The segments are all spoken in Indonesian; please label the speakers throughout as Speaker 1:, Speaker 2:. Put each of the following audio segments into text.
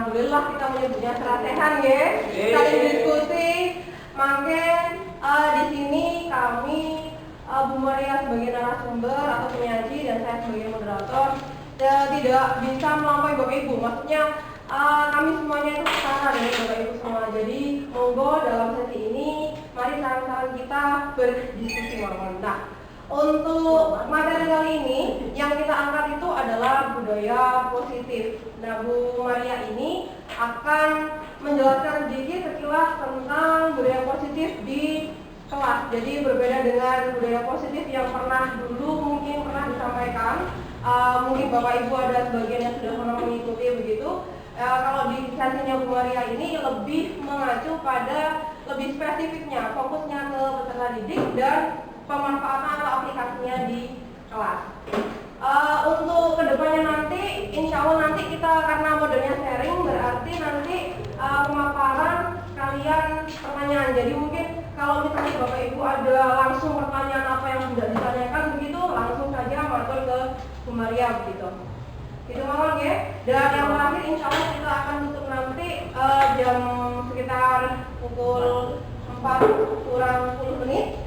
Speaker 1: bolehlah kita menyebutnya serasehan ya. Saling diskusi. Makin di sini kami Bu Maria sebagai narasumber atau penyaji dan saya sebagai moderator tidak bisa melampaui Bapak Ibu. Maksudnya kami semuanya itu setara dengan Bapak Ibu semua. Jadi monggo dalam sesi ini mari saran-saran kita berdiskusi mawon. Nah, untuk materi kali ini yang kita angkat itu adalah budaya positif. Nah, Bu Maria ini akan menjelaskan sedikit sekilas tentang budaya positif di kelas. Jadi berbeda dengan budaya positif yang mungkin pernah disampaikan. Mungkin Bapak Ibu ada sebagian yang sudah pernah mengikuti begitu. Kalau di sesinya Bu Maria ini lebih mengacu pada lebih spesifiknya, fokusnya ke peserta didik dan pemanfaatan atau aplikasinya di kelas. Untuk kedepannya nanti, insya Allah nanti kita karena modelnya sharing berarti nanti pemaparan kalian pertanyaan. Jadi mungkin kalau misalnya Bapak Ibu ada langsung pertanyaan apa yang sudah ditanyakan begitu, langsung saja matur ke Bu Maria begitu. Itu mohon ya. Dan yang terakhir insya Allah kita akan tutup nanti jam sekitar pukul 4 kurang 10 menit.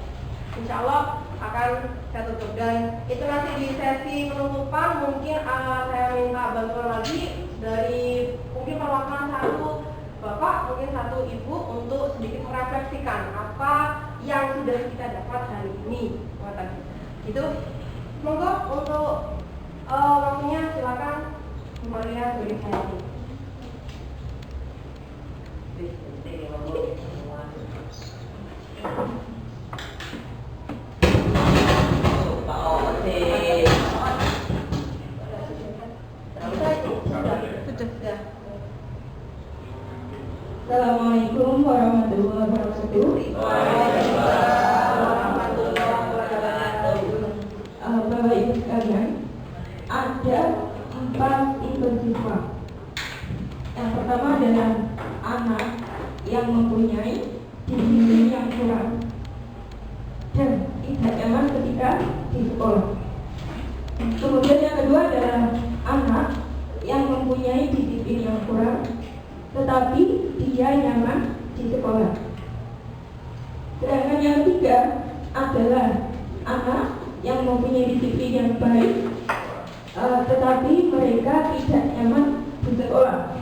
Speaker 1: Insya Allah akan saya tutup. Dan itu nanti di sesi penutupan mungkin saya minta bantuan lagi dari mungkin perwakilan satu Bapak, mungkin satu Ibu untuk sedikit merefleksikan apa yang sudah kita dapat hari ini. Itu monggo untuk waktunya silakan Bu Maria beri saya.
Speaker 2: Assalamualaikum warahmatullahi wabarakatuh. Bapak Ibu sekalian, ada 4 tipe siswa. Yang pertama adalah anak yang mempunyai disiplin yang kurang dan tidak nyaman ketika di sekolah. Kemudian yang kedua adalah anak yang mempunyai disiplin yang kurang tetapi dia nyaman di sekolah. Sedangkan yang ketiga adalah anak yang mempunyai disiplin yang baik tetapi mereka tidak nyaman di sekolah.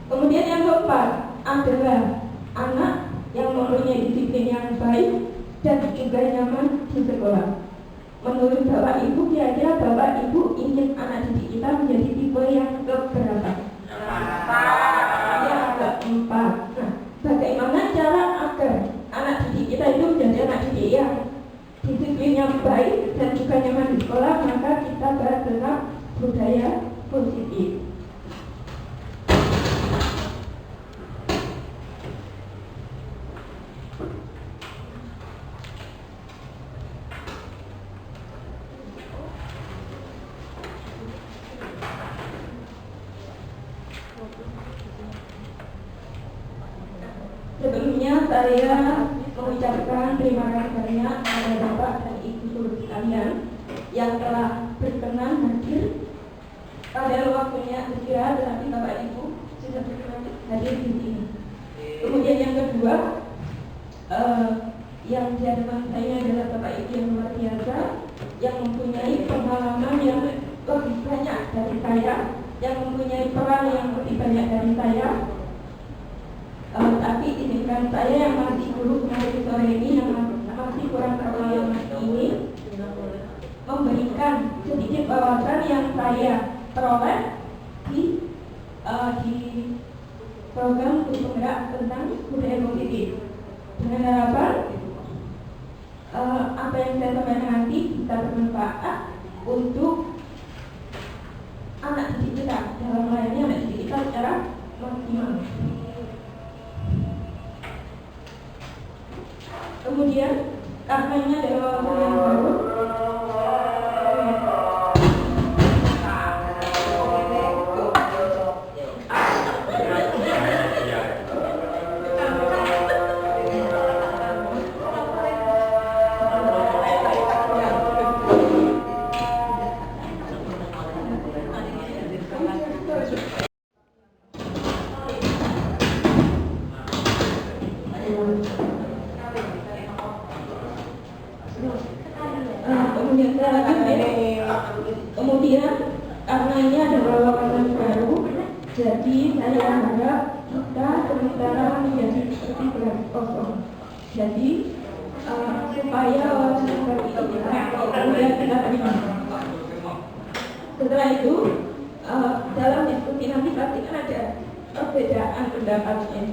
Speaker 2: Kemudian yang keempat adalah anak yang mempunyai disiplin yang baik dan juga nyaman di sekolah. Menurut Bapak Ibu, kira-kira Bapak Ibu ingin anak didik kita menjadi tipe yang keberapa? Yang keempat. Nah, bagaimana cara agar anak didik kita itu menjadi anak didik yang disiplin yang baik dan juga nyaman di sekolah? Maka kita bahas tentang budaya positif. Sebelumnya saya mengucapkan terima kasih banyak kepada Bapak dan Ibu seluruh sekalian yang telah berkenan hadir pada waktunya istirahat, tetapi Bapak Ibu sudah berkenan hadir di sini. Kemudian yang kedua, yang di hadapan saya adalah Bapak Ibu yang luar biasa, yang mempunyai pengalaman yang lebih banyak dari saya, yang mempunyai peran yang lebih banyak dari saya. Tapi izinkan saya yang masih guru kemarin sore ini, yang masih kurang pengalaman ini, memberikan sedikit wawasan yang saya peroleh di program untuk penggerak tentang budaya positif. Dengan harapan apa yang saya sampaikan nanti bisa bermanfaat untuk anak didik kita dalam melayani anak didik kita secara maksimal. Kemudian karena ini adalah waktu yang baru, Kemudian saya lanjut, kemudian karena ini adalah lokasi baru, jadi saya harap kita sementara menjadi seperti gelas kosong. Jadi supaya seperti ini kemudian kita terima. Setelah itu dalam diskusi nanti pasti kan ada perbedaan pendapatnya.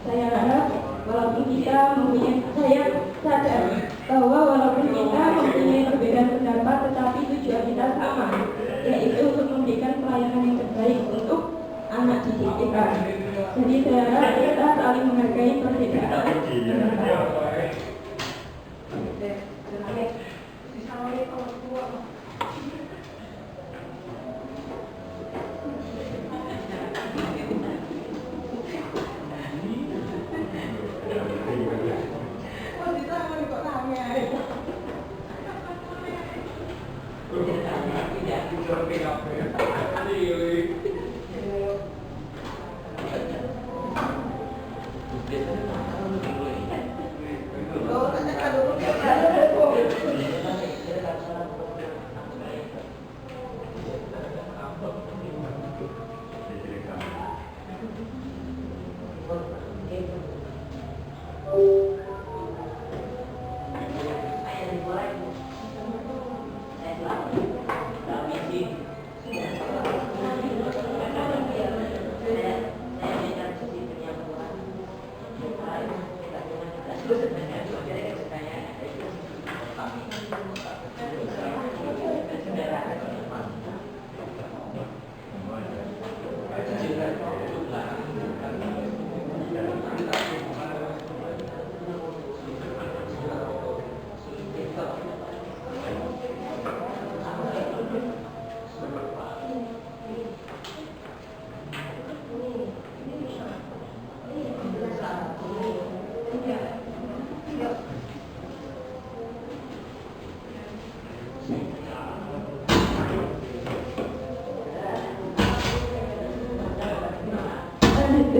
Speaker 2: Saya harap walaupun kita mempunyai, saya sadar bahwa walaupun kita mempunyai perbedaan pendapat, tetapi tujuan kita sama, yaitu untuk memberikan pelayanan yang terbaik untuk anak didik kita. Jadi saya harap kita saling menghargai perbedaan pendapat.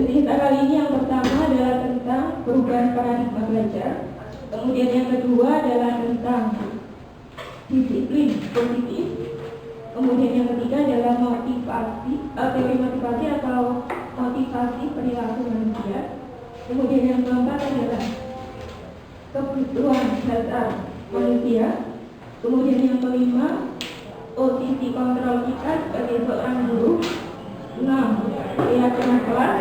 Speaker 2: Kita kali ini yang pertama adalah tentang perubahan paradigma belajar. Kemudian yang kedua adalah tentang disiplin positif. Kemudian yang ketiga adalah motivasi, teori motivasi atau motivasi perilaku manusia. Kemudian yang keempat adalah kebutuhan dasar manusia. Kemudian yang kelima, posisi kontrol kita sebagai seorang guru. 6. Keyakinan kelas.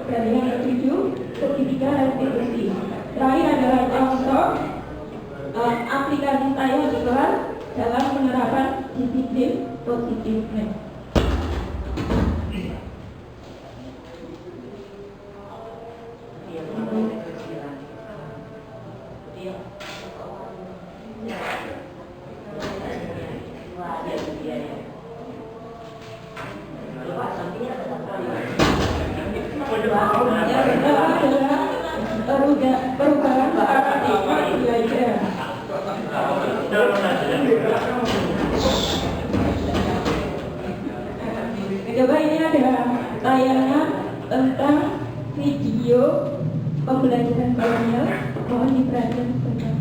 Speaker 2: Dan yang ketujuh, segitiga restitusi. Terakhir adalah contoh aplikasi saya di kelas dalam penerapan disiplin positifnya. Perubahan paradigma belajar. Coba ini ada tayangan tentang video pembelajaran kolonial. Mohon diperhatikan sebentar.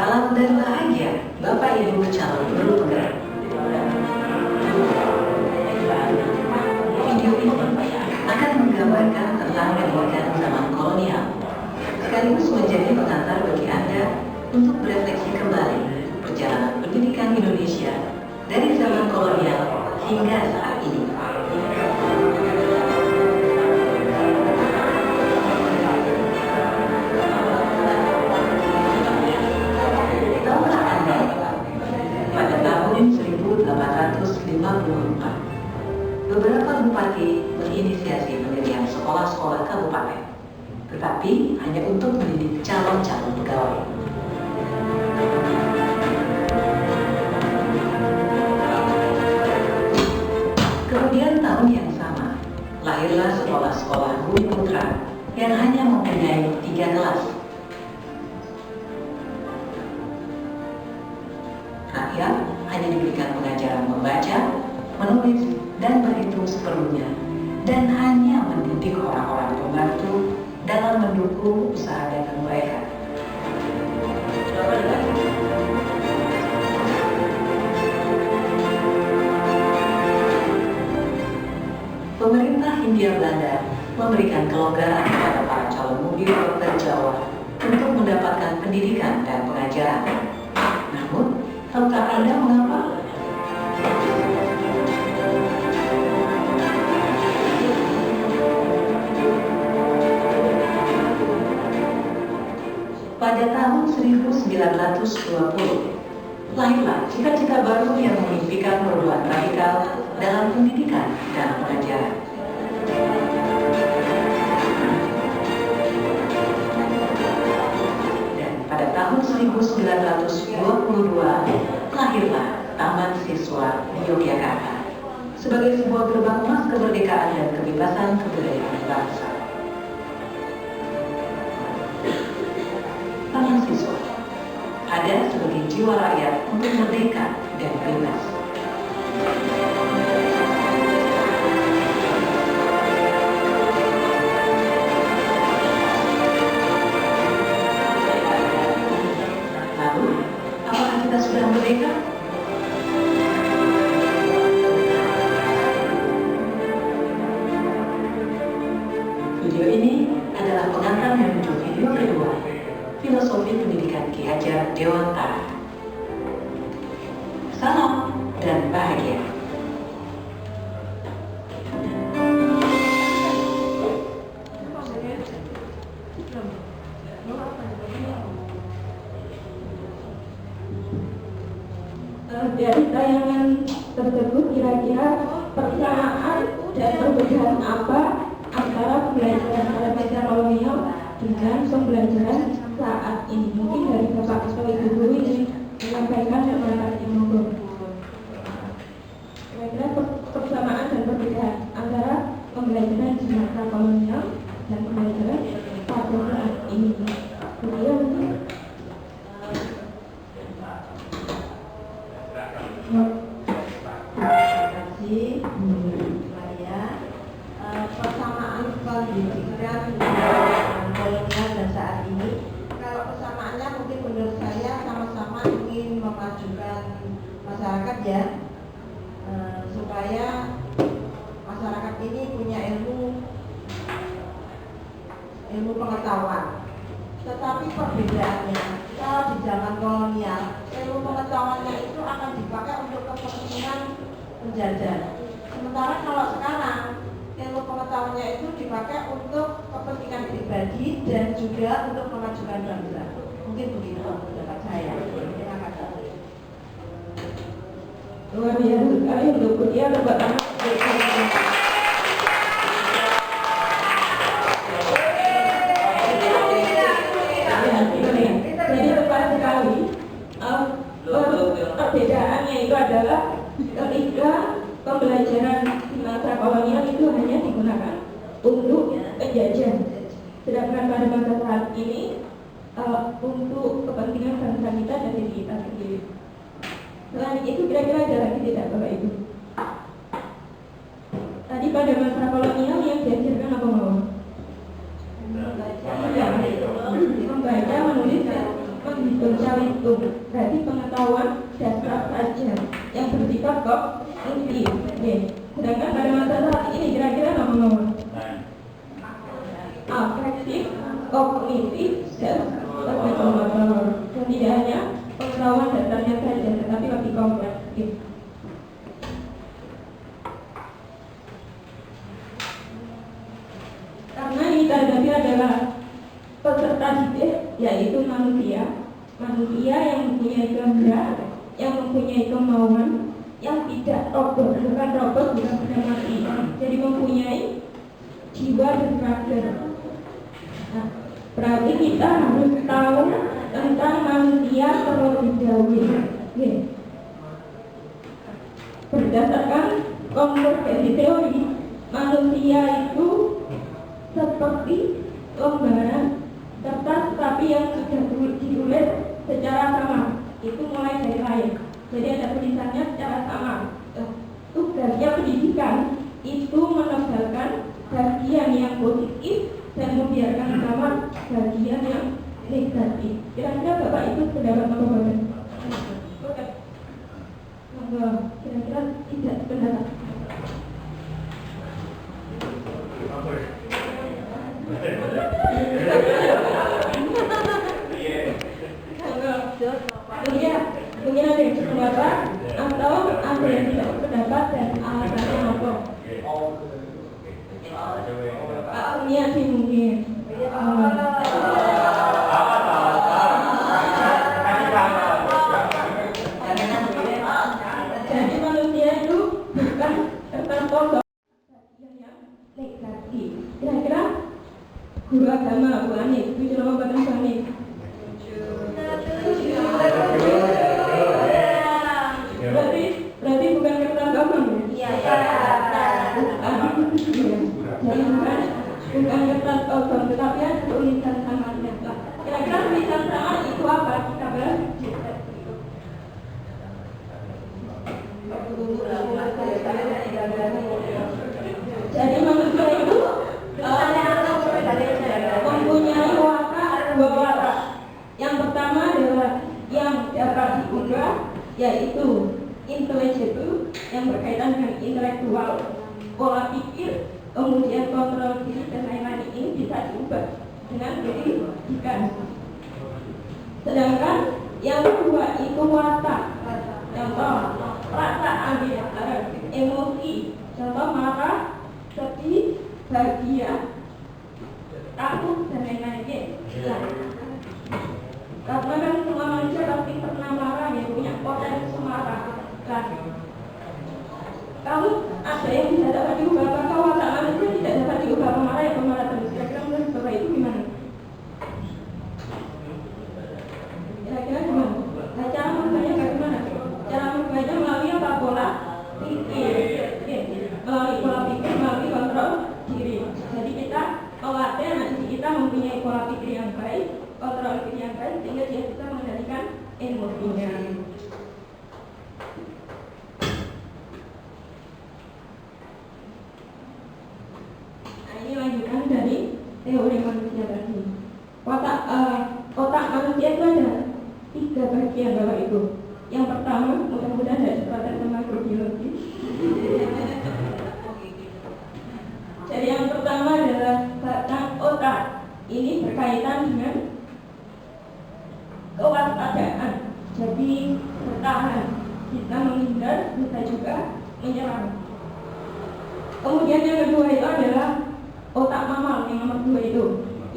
Speaker 3: Salam dan bahagia, Bapak Ibu calon guru penggerak. Video ini akan menggambarkan tentang pendidikan zaman kolonial, sekaligus menjadi pengantar bagi Anda untuk berefleksi kembali perjalanan pendidikan Indonesia dari zaman kolonial hingga saat ini. Beberapa bupati menginisiasi pendirian sekolah-sekolah kabupaten, tetapi hanya untuk mendidik calon-calon pegawai. Kemudian tahun yang sama, lahirlah sekolah-sekolah Bumi Putra yang hanya mempunyai 3 kelas. Rakyat hanya diberikan pengajaran membaca, menulis, dan berhitung seperlunya, dan hanya mendidik orang-orang pembantu dalam mendukung usaha dagang mereka. Pemerintah Hindia Belanda memberikan kelonggaran kepada para calon muda dokter Jawa untuk mendapatkan pendidikan dan pengajaran. Namun, tahukah Anda mengapa? Pada tahun 1920, lahirlah cita-cita baru yang memimpikan perubahan radikal dalam pendidikan dan pengajaran. Dan pada tahun 1922, lahirlah Taman Siswa di Yogyakarta sebagai sebuah gerbang emas kemerdekaan dan kebebasan kebudayaan bangsa. Taman Siswa ada sebagai jiwa rakyat untuk merdeka dan bebas. Lalu, apakah kita sudah merdeka? Video ini adalah pengantar menuju video kedua, Filosofi Pendidikan Ki Hajar Dewantara. Salam dan bahagia.
Speaker 2: Dari tayangan tersebut kira-kira persamaan dan perbedaan apa antara pembelajaran pada masa kolonial dengan pembelajaran saat ini? Mungkin dari Bapak atau Ibu Guru ini menyampaikan pendapat yang monggo. Kira-kira persamaan dan perbedaan antara pembelajaran di masa kolonial dan pembelajaran pada saat ini. Beliau mungkin
Speaker 4: persamaan pendidikan kolonial dan saat ini. Kalau persamaannya mungkin menurut saya sama-sama ingin memajukan masyarakat ya, supaya masyarakat ini punya ilmu pengetahuan. Tetapi perbedaannya, kalau di zaman kolonial ilmu pengetahuannya itu akan dipakai untuk kepentingan penjajah. Sementara kalau sekarang ilmu pengetahuannya itu dipakai untuk kepentingan pribadi dan juga untuk memajukan bangsa. Mungkin begitu pendapat saya. Terima kasih.
Speaker 2: luar biasa sekali untuk dia dapat anak. Jadi lepas sekali perbedaannya itu adalah ketika pembelajaran di masa kolonial itu hanya digunakan untuk penjajah, sedangkan pada masa saat ini untuk kepentingan bangsa kita dan diri kita sendiri. Selain itu kira-kira ada lagi tidak Bapak Ibu? Tadi pada masa kolonial yang diajarkan apa mau? Membaca, menulis, dan menghitung cawitung. Berarti pengetahuan dasar saja yang bersifat kognitif. Sedangkan pada masa saat ini kira-kira apa mau? Afektif, kognitif, dan pengetahuan. Dan tidak hanya pengetahuan dasarnya saja, tetapi lebih kompleks. Karena ini tadi adalah peserta didik, yaitu manusia yang mempunyai kehendak, yang mempunyai kemauan, yang tidak robot, bukan robot, bukan benda mati, jadi mempunyai jiwa dan karakter. Nah, berarti kita harus tahu tentang manusia terlebih dahulu. Berdasarkan kompetensi teori, manusia itu seperti lembaran kertas tapi yang sudah ditulis secara sama, itu mulai dari lahir. Jadi ada tulisannya secara sama. Tugasnya pendidikan itu menebalkan bagian yang positif dan membiarkan sama bagian yang negatif. Kira-kira Bapak ikut pendapat apa Bapak? Oke. Kira-kira tidak pendapat. Mungkin ada yang pendapat atau ada yang tidak pendapat dan alasannya apa? Iya sih mungkin. Jadi manusia itu bukan tertentu yang negatif. Kira-kira guru agama Bu Ani, Bu Ramadan Bu Ani. Berarti bukan kertas gampang ya? Iya. Jadi bukan kertas kosong, tetapi ada tulisan tangannya. Kira-kira tulisan tangan itu apa? Kita bahas. Jadi manusia itu mempunyai watak dua watak. Yang pertama adalah yang dapat diubah, yaitu intelektual yang berkaitan dengan intelektual, pola pikir, kemudian kontrol diri dan lain-lain ini bisa diubah dengan pendidikan. Sedangkan yang kedua itu watak, contoh perasaan, emosi, contoh marah, sedih, bahagia, takut dan lain-lain. Karena kan semua manusia pasti pernah marah, ya punya potensi marah. Kalau ada yang bisa dapat diubah, maka watak manusia tidak dapat diubah, pemarah ya pemarah terus. Kira-kira menurut Bapak itu gimana? Kira-kira gimana? Nah, cara mengubahnya bagaimana? Cara mengubahnya melalui apa? Pola pikir. Melalui pola pikir, melalui kontrol diri. Jadi kita melatih anak kita mempunyai pola pikir yang baik, kontrol diri yang baik, sehingga dia bisa mengendalikan emosinya. Ini lanjutan dari teori manusia tadi. Otak manusia itu ada 3 bagian Bapak Ibu. Yang pertama, mudah-mudahan dari pelajaran makrobiologi. Jadi yang pertama adalah batang otak. Ini berkaitan dengan kewaspadaan. Jadi bertahan, bisa menghindar, bisa juga menyerang. Kemudian yang kedua itu adalah otak mamal, yang nomor 2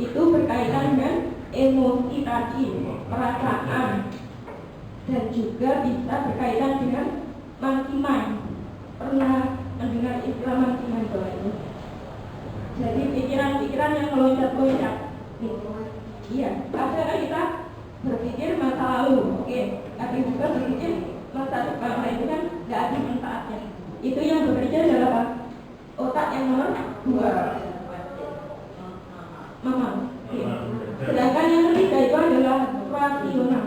Speaker 2: itu berkaitan dengan emosi tadi, perasaan, dan juga bisa berkaitan dengan monkey mind. Pernah mendengar istilah monkey mind itu? Jadi pikiran-pikiran yang meloncat-loncat. Iya, kadang kita berpikir masa lalu, oke, tapi juga berpikir masa depan. Nah itu kan nggak ada manfaatnya. Itu yang bekerja adalah apa? Otak yang nomor 2, mamal. Sedangkan yang ketiga itu adalah rasional,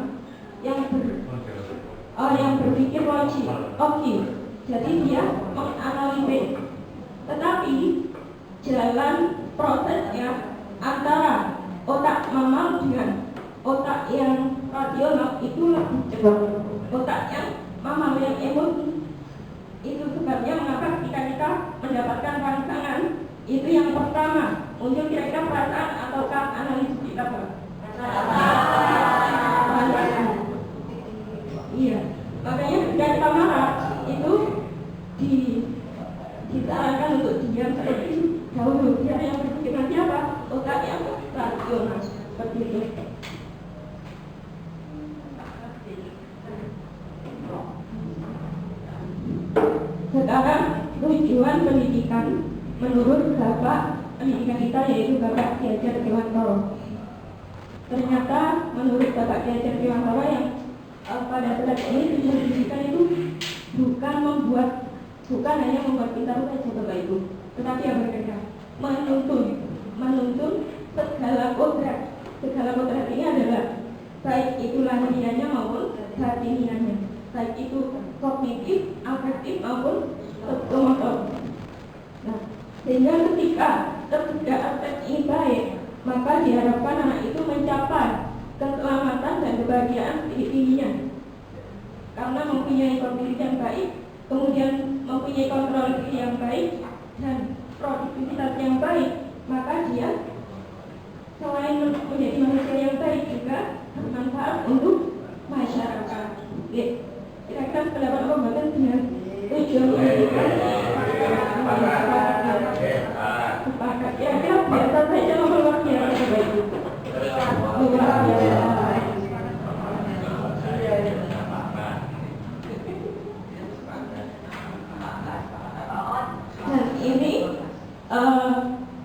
Speaker 2: yang berpikir logik. Oke, jadi dia menganalisis. Tetapi jalan prosesnya antara otak mamal dengan otak yang rasional itu lebih cepat. Otak yang mamal yang emosi. Itu sebabnya mengapa ketika kita mendapatkan rangsangan itu yang pertama muncul kira-kira perasaan ataukah analisis kita Pak? Iya, makanya ketika kita marah itu disarankan untuk diam seperti itu dahulu. Biar yang berpikir nanti apa? Otak yang rasional seperti itu. Sekarang tujuan pendidikan menurut Bapak pendidikan kita yaitu Bapak Ki Hajar Dewantoro. Ternyata menurut Bapak Ki Hajar Dewantoro yang pada saat ini tujuan pendidikan itu bukan hanya membuat pintar saja Bapak Ibu, tetapi yang berbeda, menuntun segala kodrat ini adalah baik itu lahiriahnya maupun batiniahnya. baik itu kognitif, afektif maupun motor. Nah, sehingga ketika ketiga aspek ini baik, maka diharapkan anak itu mencapai keselamatan dan kebahagiaan tingginya. Karena mempunyai kognitif yang baik, kemudian mempunyai kontrol diri yang baik dan produktivitas yang baik, maka dia selain menjadi manusia yang baik juga bermanfaat untuk masyarakat. Kira-kira pendapat Bapak Bapak dengan tujuan pendidikan sepakat. Kira-kira biasa saja luar biasa baik itu. Luar biasa. Dan ini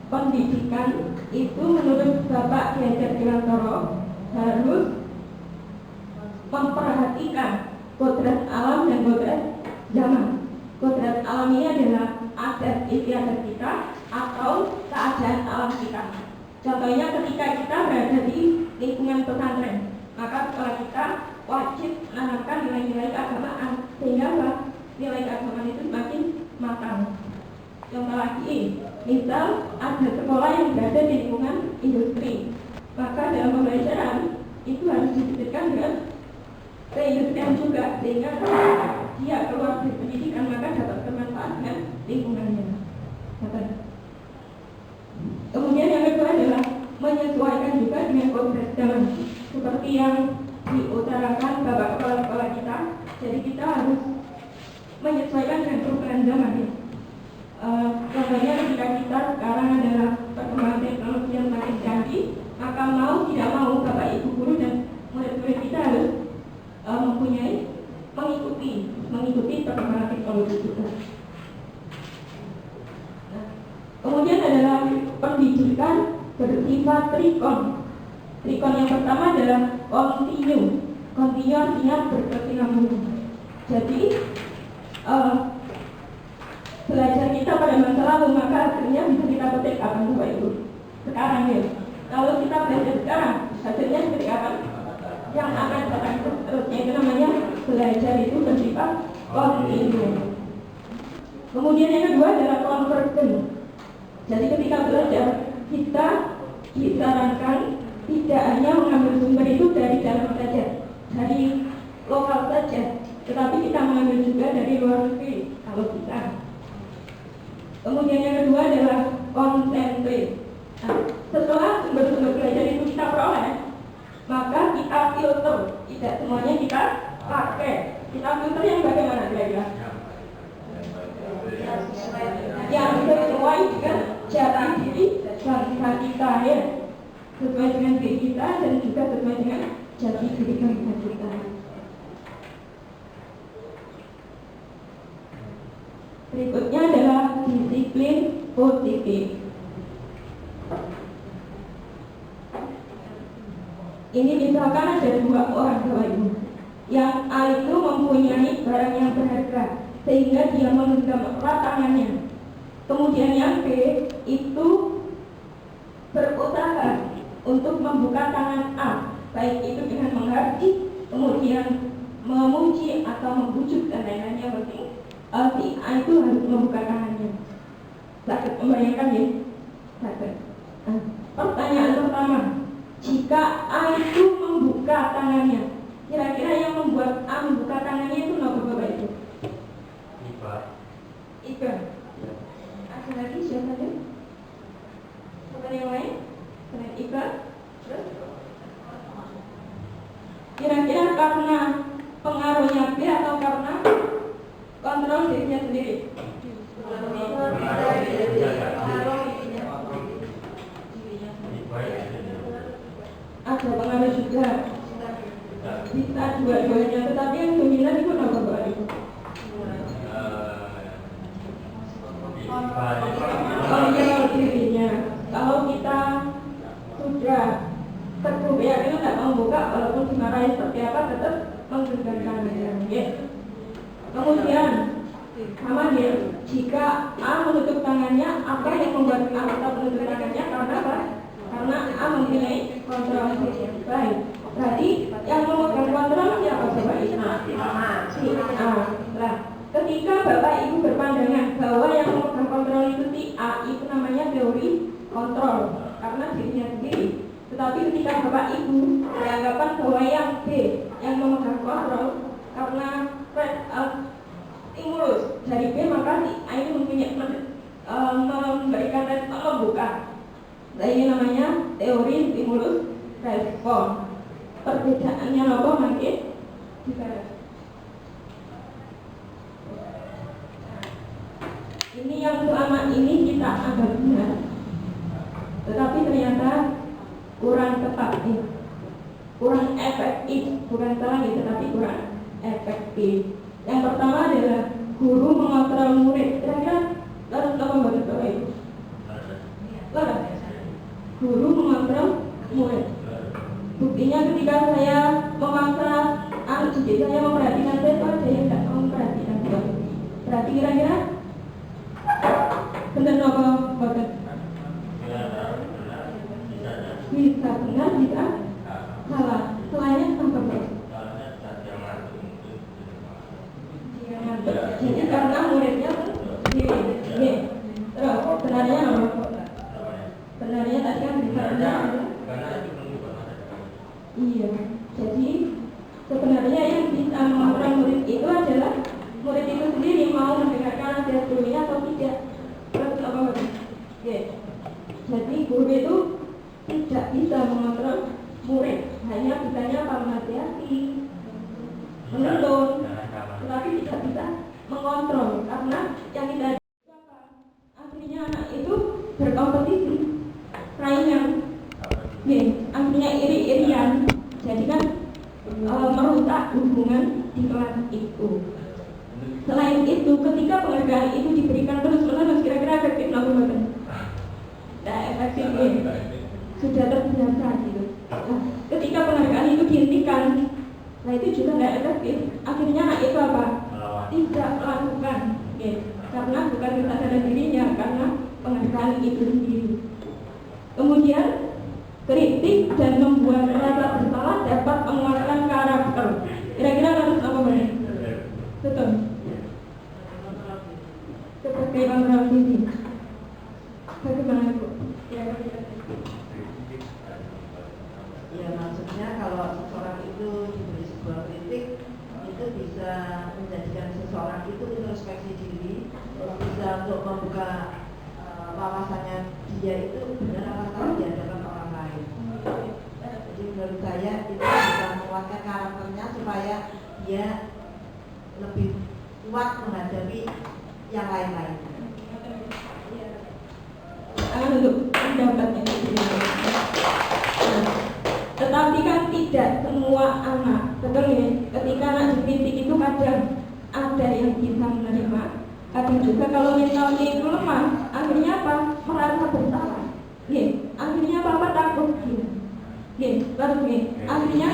Speaker 2: pendidikan itu menurut Bapak Ki Hajar Dewantara harus memperhatikan kodrat alam dan kodrat zaman. Kodrat alam ini adalah adat istiadat kita atau keadaan alam kita. Contohnya ketika kita berada di lingkungan pesantren, maka sekolah kita wajib menanamkan nilai-nilai keagamaan sehingga nilai keagamaan itu semakin matang. Contoh lagi, misal ada sekolah yang berada di lingkungan industri, maka dalam pembelajaran itu harus disebutkan dengan keindustrian juga, sehingga dia keluar dari pendidikan maka dapat bermanfaat dengan lingkungannya. Kemudian yang kedua adalah menyesuaikan juga dengan konsep zaman, seperti yang diutarakan Bapak Kepala Sekolah kita. Jadi kita harus menyesuaikan dengan perubahan zaman ya. Contohnya ketika kita sekarang adalah perkembangan teknologi yang makin canggih, maka mau tidak mau Bapak Ibu guru dan murid-murid kita harus mengikuti perkembangan teknologi juga. Nah, kemudian adalah pendidikan bersifat trikon. Trikon yang pertama adalah kontinu. Kontinu artinya berkesinambungan. Jadi belajar kita pada masa lalu maka hasilnya bisa kita petik kapan Bapak Ibu? Sekarang ya. Kalau kita belajar sekarang, hasilnya seperti kapan? Yang akan datang terusnya itu namanya belajar itu bersifat kontinu. Kemudian yang kedua adalah konvergen. Jadi ketika belajar kita disarankan tidak hanya mengambil sumber itu dari dalam saja, dari lokal saja, tetapi kita mengambil juga dari luar negeri kalau bisa. Kemudian yang kedua adalah konsentrasi. Nah, setelah sumber-sumber belajar itu kita peroleh, maka kita filter. Tidak semuanya kita pakai. Kita filter yang bagaimana kira-kira? Yang sesuai dengan jati diri bangsa kita ya, sesuai dengan diri kita dan juga sesuai dengan jati diri bangsa kita. Berikutnya adalah disiplin positif. Ini misalkan ada dua orang Bapak Ibu. Yang A itu mempunyai barang yang berharga sehingga dia menggenggam erat tangannya. Kemudian yang B itu berusaha untuk membuka tangan A, baik itu dengan menghardik, kemudian memuji atau membujuk dan lain-lainnya penting. Si A itu harus membuka tangannya. Sakit membayangkan ya? Sakit. Nah, pertanyaan pertama, jika A itu membuka tangannya, kira-kira yang membuat A membuka tangannya itu apa Bapak Ibu? Iba. Ada lagi siapa ya? Siapa yang lain? Selain Iba? Terus? Kira-kira karena pengaruhnya B atau karena kontrol dirinya sendiri? Ada pengaruh juga. Bisa dua-duanya, tetapi yang dominan itu apa Bapak Ibu? Kontrol dirinya. Kalau kita sudah teguh yakin tidak membuka, walaupun dimarahi seperti apa tetap menggenggam tangannya. Ya. Kemudian sama dia, jika A menutup tangannya, apa yang membuat A tetap menutup tangannya? Karena apa? Karena A mempunyai kontrol diri yang baik. Berarti yang memegang kontrol siapa Bapak Ibu? Si Nah, ketika Bapak Ibu berpandangan bahwa yang memegang kontrol itu si A, itu namanya teori kontrol karena dirinya sendiri. Tetapi ketika Bapak Ibu beranggapan bahwa yang B yang memegang kontrol karena stimulus dari B, maka si A ini mempunyai memberikan respon membuka. Nah, ini namanya teori stimulus respon. Perbedaannya apa makin dibahas. Ini yang selama ini kita anggap benar, tetapi ternyata kurang tepat, kurang efektif, bukan salah tetapi kurang efektif. Yang pertama adalah guru mengontrol murid. Kira-kira harus apa menurut Bapak Ibu? Guru mengontrol murid. Buktinya ketika saya memaksa saya memperhatikan saya yang tidak memperhatikan dia. Berarti kira-kira benar apa benar? Bisa benar, bisa salah. Selainnya apa? Jadi karena muridnya ini. Terus benarnya apa? Benarnya tadi kan bisa benar. Iya, jadi sebenarnya yang bisa mengontrol murid itu adalah murid itu sendiri mau mendengarkan nasihat gurunya atau tidak. Terus apa lagi? Oke. Jadi guru itu tidak bisa mengontrol murid, hanya bisanya apa menasihati, menuntun, tetapi tidak bisa mengontrol karena yang kita akhirnya anak itu berkompetisi, saingan. Akhirnya iri-irian, jadi kan merusak hubungan di kelas itu. Selain itu, ketika penghargaan itu diberikan terus-menerus, kira-kira efektif nggak bukan? Tidak efektif, sudah terbiasa gitu. Nah, ketika penghargaan itu dihentikan, nah itu juga tidak efektif. Akhirnya anak itu apa? Tidak melakukan, karena bukan kesadaran dirinya, karena penghargaan itu sendiri. Kemudian kritik dan membuat rasa bersalah dapat menguatkan karakter. Kira-kira harus apa benar? Betul. Sebagai kontrol diri. Bagaimana Bu?
Speaker 4: Ya, maksudnya kalau seseorang itu diberi sebuah kritik, itu bisa menjadikan seseorang itu introspeksi diri, bisa untuk membuka wawasannya dia itu benar apa salah di hadapan orang lain. Jadi menurut saya itu bisa menguatkan karakternya supaya dia lebih kuat menghadapi yang lain-lain.
Speaker 2: Untuk pendapatnya tetapi kan tidak semua anak, betul ya, ketika anak dikritik itu kadang ada yang bisa menerima, kadang juga kalau mentalnya itu lemah, akhirnya apa? Merasa bersalah. Akhirnya apa takut akhirnya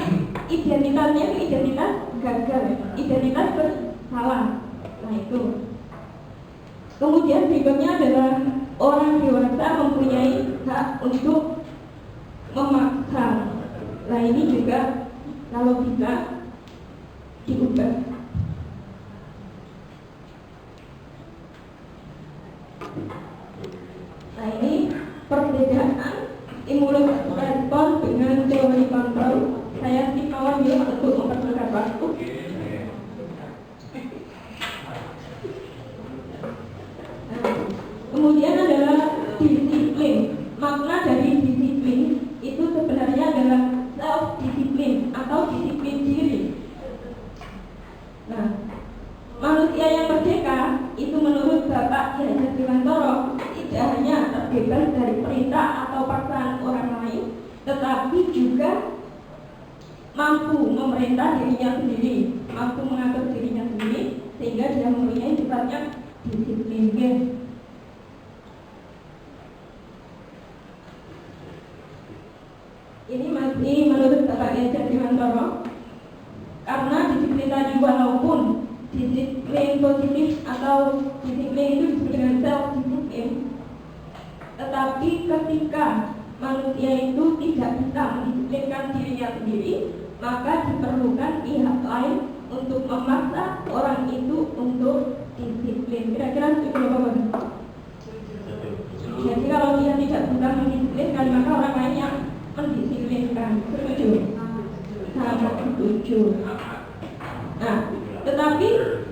Speaker 2: identitasnya itu identitas gagal, identitas bersalah. Nah itu. Kemudian berikutnya adalah orang dewasa mempunyai hak untuk memaksa. Nah ini juga kalau bisa diubah. Nah ini perbedaan stimulus respon dengan teori kontrol. Saya kawan dia untuk mempersingkat waktu. Kemudian adalah disiplin. Makna dari disiplin itu sebenarnya adalah self-disiplin atau disiplin diri. Nah, manusia yang merdeka itu menurut Bapak Ki Hajar Dewantara tidak hanya terbebas dari perintah atau paksaan orang lain, tetapi juga mampu memerintah dirinya sendiri, mampu mengatur dirinya sendiri, sehingga dia mempunyai sifatnya disiplin. Ini masih menurut Bapak Ki Hajar Dewantara, karena disiplin tadi walaupun disiplin positif atau disiplin itu disebut dengan self-disiplin, tetapi ketika manusia itu tidak bisa mendisiplinkan dirinya sendiri, maka diperlukan pihak lain untuk memaksa orang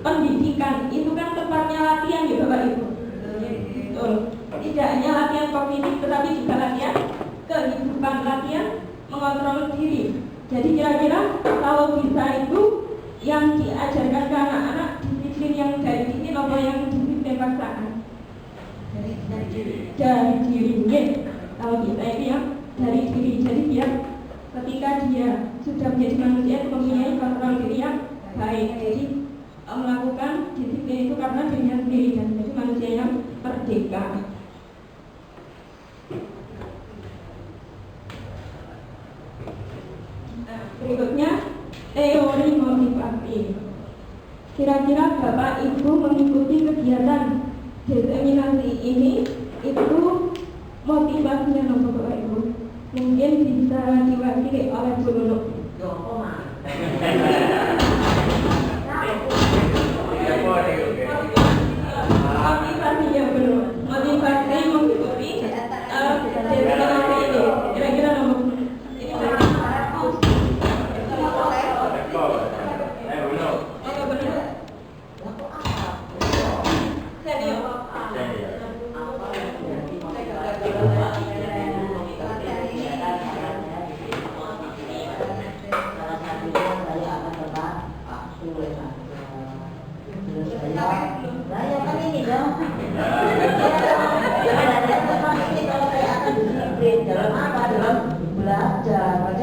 Speaker 2: pendidikan itu kan tempatnya latihan ya Bapak Ibu. Betul. Tidak hanya latihan kognitif tetapi juga latihan kehidupan, latihan mengontrol diri. Jadi kira-kira kalau bisa itu yang diajarkan ke anak-anak disiplin yang dari diri atau yang disiplin paksaan? Dari diri. Kalau kita ini yang dari diri. Jadi dia ketika dia sudah menjadi manusia itu mempunyai kontrol diri yang baik. Jadi melakukan disiplin itu karena dirinya sendiri dan menjadi manusia yang merdeka. Berikutnya teori motivasi. Kira-kira Bapak Ibu mengikuti kegiatan diseminasi ini itu motivasinya apa Bapak Ibu? Mungkin bisa diwakili oleh Bu Nunuk. Motivasinya belum. Motivasi mengikuti diseminasi ini. Kira-kira nomor ini
Speaker 4: dalam apa? Dalam belajar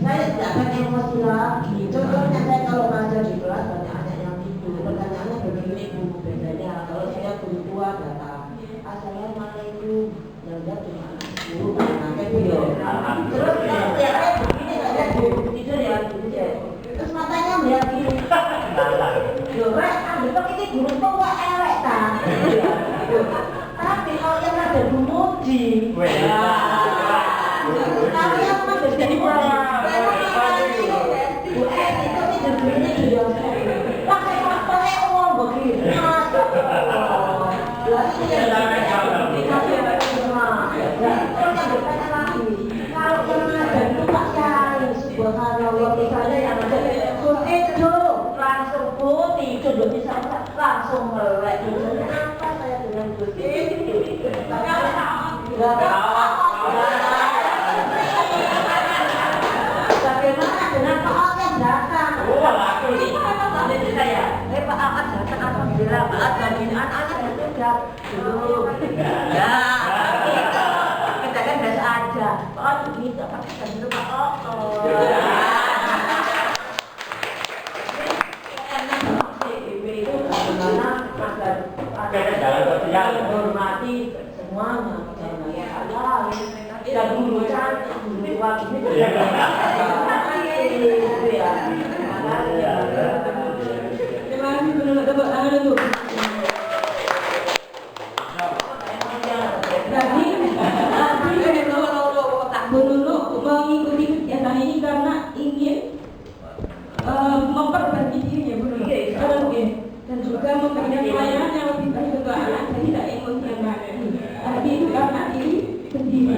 Speaker 4: saya tidak akan emosi lagi. Contohnya saya kalau belajar di kelas banyak anak yang tidur, pertanyaannya begini Bu, bedanya kalau saya guru tua datang, saya mana itu yang dia cuma guru pakai video. Terus ya begini saya tidur ya, terus matanya melihat gini. Rek, ambil ini guru tua elek tak? Tapi kalau yang ada Bu Mudi, kalau yang ada Bu Eni itu tidak begini dia pakai uang begitu. Lalu dia dikasih terus yang bertanya lagi, kalau yang ada itu Pak Syai, subhanallah misalnya yang ada itu langsung putih, itu bisa langsung melek. Kenapa saya dengan begitu? Bagaimana dengan Pak Ahok yang datang? Ini saya, Pak Ahok datang alhamdulillah, Pak Ahok dan anak-anak sudah belum. Ya, kita kan biasa aja. Pak Ahok begitu, Pak Ahok. Menghormati semuanya, dan dulu cantik, dulu tua gitu.
Speaker 2: terima kasih benar tepuk tangan untuk. Jadi Bu Nunuk mengikuti kegiatan ini karena ingin memperbaiki dirinya Bu Nunuk. Dan juga memberikan pelayanan yang lebih baik untuk anak, jadi tidak emosi yang banyak. Tapi itu karena diri sendiri.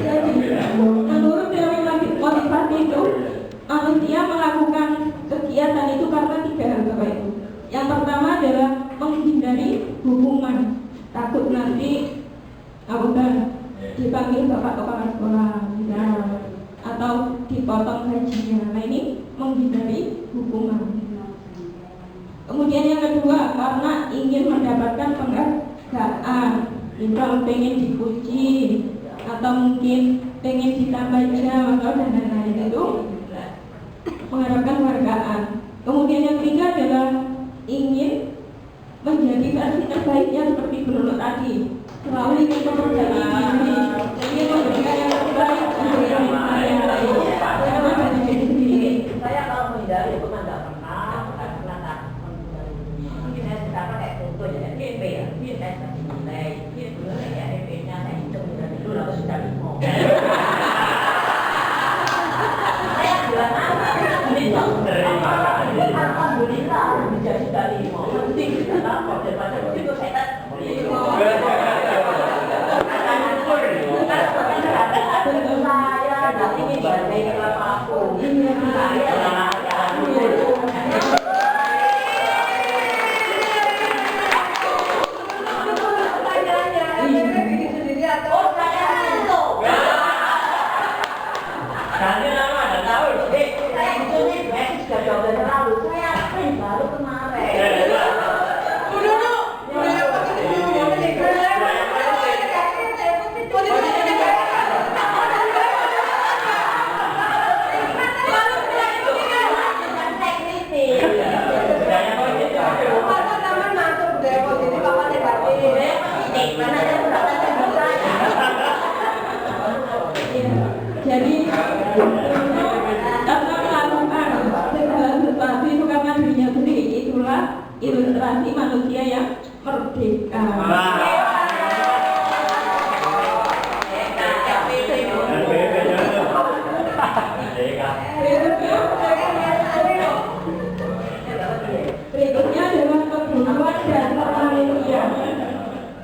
Speaker 2: Jadi menurut teori motivasi itu manusia melakukan kegiatan itu karena 3 hal Bapak Ibu. Yang pertama adalah menghindari hukuman, takut nanti dipanggil bapak kepala sekolah, atau dipotong gajinya. Nah ini menghindari hukuman. Kemudian yang kedua karena ingin mendapatkan penghargaan, misal pengen dipuji atau mungkin pengen ditambah jam atau dan lain-lain, itu mengharapkan penghargaan. Kemudian yang ketiga adalah ingin menjadi versi terbaiknya seperti Bruno tadi, selalu ingin memperbaiki diri, ingin memberikan yang terbaik untuk yang lain. Karena dari diri sendiri.
Speaker 4: Saya kalau menghindari itu kan tidak pernah mungkin saya sudah pakai contoh ya, DP ya, saya kasih nilai, dulu ya DP-nya saya hitung dari dulu aku sudah 5. Saya bilang alhamdulillah menjadi sudah 5. Penting kita lapor daripada begitu saya
Speaker 2: Jadi karena melakukan segala sesuatu itu karena dirinya sendiri, itulah ilustrasi manusia yang merdeka. Berikutnya adalah kebutuhan dasar manusia.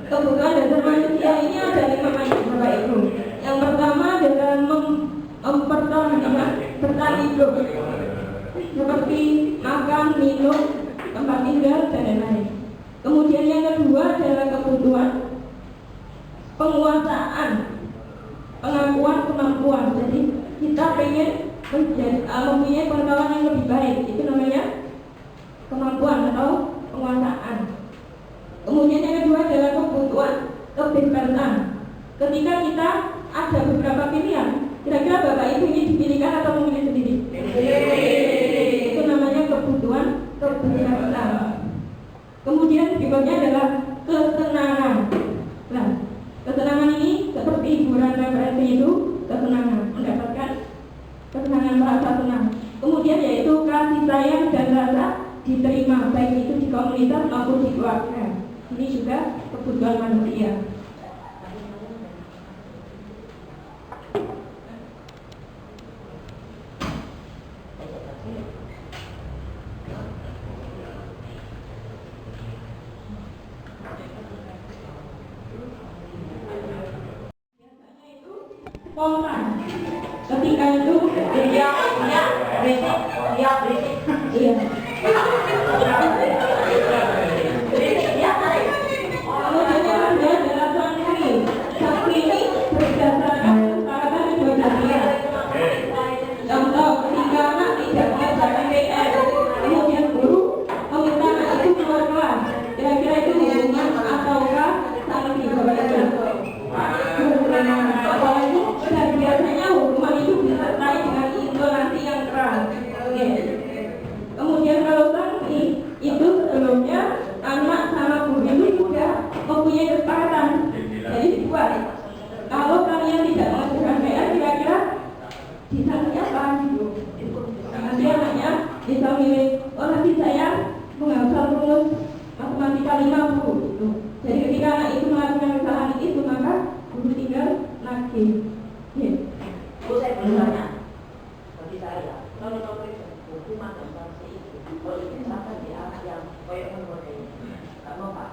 Speaker 2: Kebutuhan dasar manusia ini ada 5 macam, Bapak Ibu. Yang pertama adalah mempertahankan bertahan hidup, seperti makan, minum, tempat tinggal, dan lain-lain. Kemudian yang kedua adalah kebutuhan penguasaan, pengakuan kemampuan. Jadi kita pengen mempunyai pengetahuan yang lebih baik, itu namanya kemampuan atau penguasaan. Kemudian yang kedua adalah kebutuhan kebebasan. Ketika kita ada beberapa pilihan, kira-kira Bapak Ibu ini dipilihkan atau memilih sendiri? Itu namanya kebutuhan kebebasan. Kemudian berikutnya adalah kesenangan. Nah, kesenangan ini seperti hiburan referensi itu kesenangan, mendapatkan kesenangan, merasa senang. Kemudian yaitu kasih sayang dan rasa diterima, baik itu di komunitas maupun di keluarga. Ini juga kebutuhan manusia. Spontan. Ketika itu iya. Kemudian yang kedua adalah sanksi. Sanksi ini berdasarkan kesepakatan kedua belah pihak. Contoh, ketika anak tidak mengerjakan PR, kemudian guru meminta anak itu keluar kelas, kira-kira itu hukuman ataukah sanksi, Bapak Ibu? Apalagi dan biasanya hukuman itu disertai dengan intonasi yang keras. Kemudian kalau sanksi itu sebelumnya anak sama guru itu sudah mempunyai kesepakatan. Jadi dibuat, kalau kalian tidak mengerjakan PR, kira-kira disanksi apa gitu. Nanti anaknya bisa milih, oh nanti saya menghafal rumus matematika 50 gitu. Jadi ketika anak itu melakukan kesalahan itu, maka guru tinggal nagih.
Speaker 4: Bu, saya belum tanya. Bagi saya, kalau hukuman dan sanksi itu, kalau diterapkan di anak yang kayak menurut ini, nggak mempan.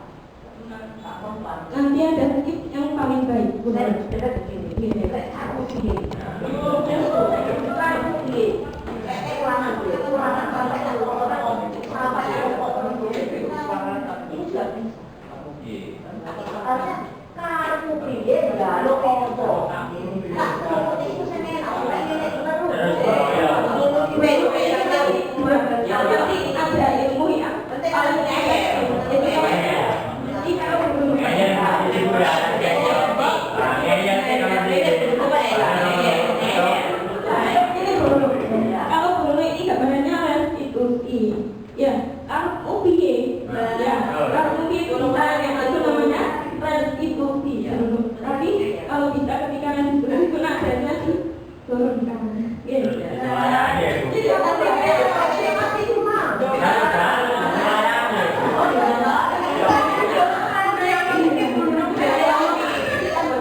Speaker 4: Nggak mempan.
Speaker 2: Nanti ada tip yang paling baik.
Speaker 4: Saya beda begini. Saya harus begini. Kurangan sampai kalau orang sama ini juga bisa. Artinya kamu pilih ya lo kongko. Itu saya
Speaker 2: ada ilmu yang paling efektif. Jadi kalau belum kalau belum ini gambarannya restitusi. Ya, kamu piye? Ya, kamu piye itu namanya restitusi. Tapi kalau bisa ketika restitusi itu nadanya diturunkan. Jadi masih cuma.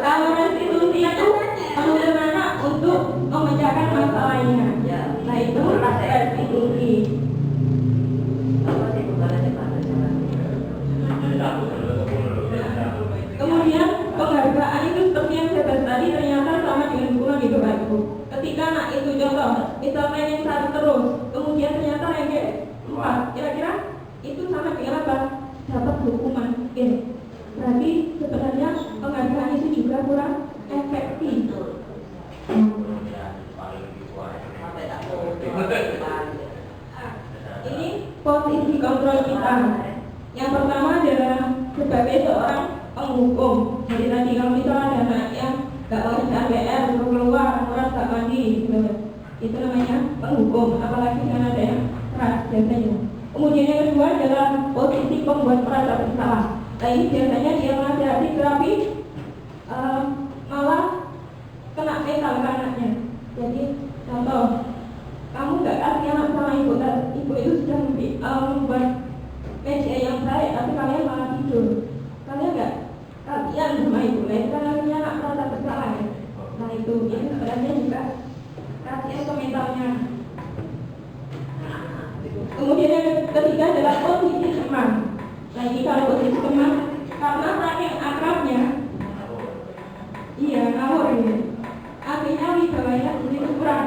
Speaker 2: Kalau restitusi itu bagaimana untuk memecahkan masalahnya. Nah itu restitusi. Kemudian penghargaan itu seperti yang saya bahas tadi ternyata sama dengan hukuman gitu Pak Ibu. Ketika anak itu contoh, misal ranking 1 terus, kemudian ternyata ranking 4, kira-kira itu sama dengan apa? Dapat hukuman. Berarti sebenarnya penghargaan itu juga kurang efektif. Ini posisi kontrol kita. Yang pertama adalah sebagai seorang penghukum. Jadi tadi kalau misalnya ada anak yang gak mengerjakan PR, suruh keluar, orang gak mandi gitu. Itu namanya penghukum, apalagi dengan ada yang keras biasanya. Kemudian yang kedua adalah posisi pembuat merasa bersalah. Nah ini biasanya dia menasihati terapi ini sebenarnya juga rasio ke mentalnya. Kemudian yang ketiga adalah posisi teman. Nah ini kalau posisi teman, karena saking akrabnya, iya ngawur ini, akhirnya wibawanya jadi kurang.